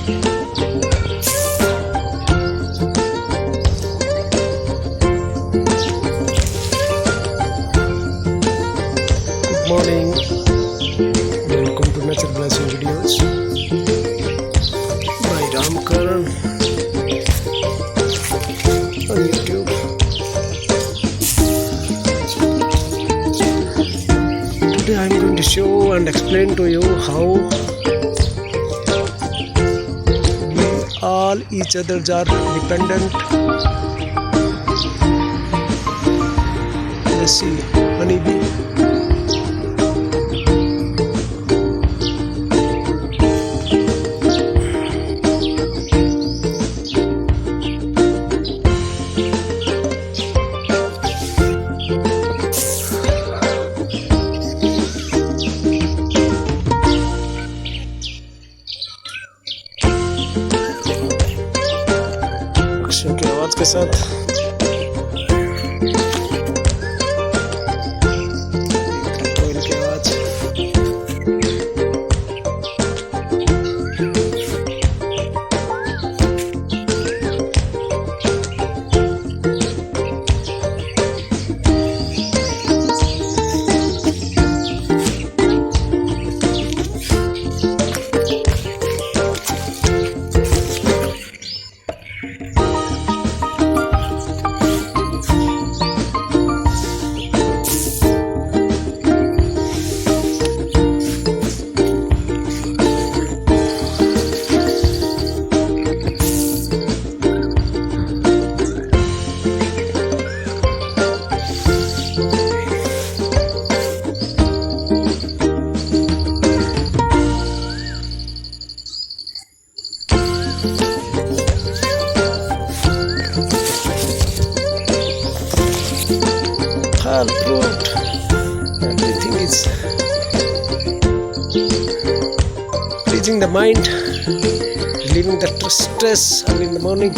Good morning. Welcome to Nature Blessing Videos by Ram Karan on YouTube. Today I am going to show and explain to you how we all each others are dependent. Let's see, honeybee. पक्षियों की आवाज के साथ कोयल की आवाज। Fruit, everything is freezing the mind, relieving the stress early in the morning.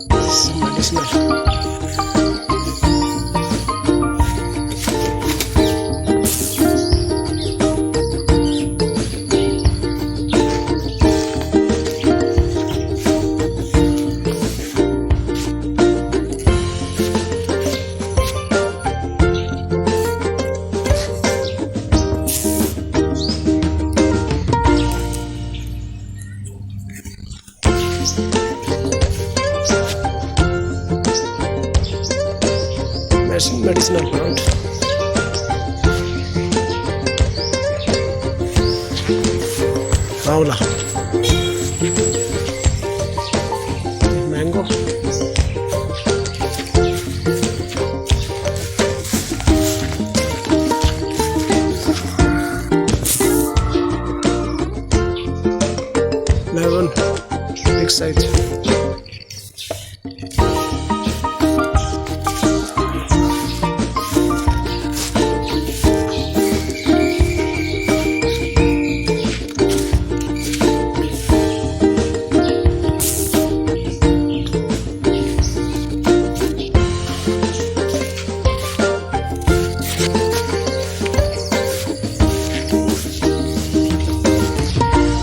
This is medicinal. Medicinal plant. Aula. Mango. Lemon. Big size.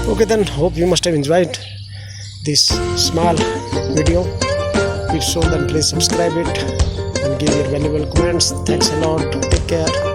Okay then, hope you must have enjoyed this small video. If so, then please subscribe it and give your valuable comments. Thanks a lot. Take care.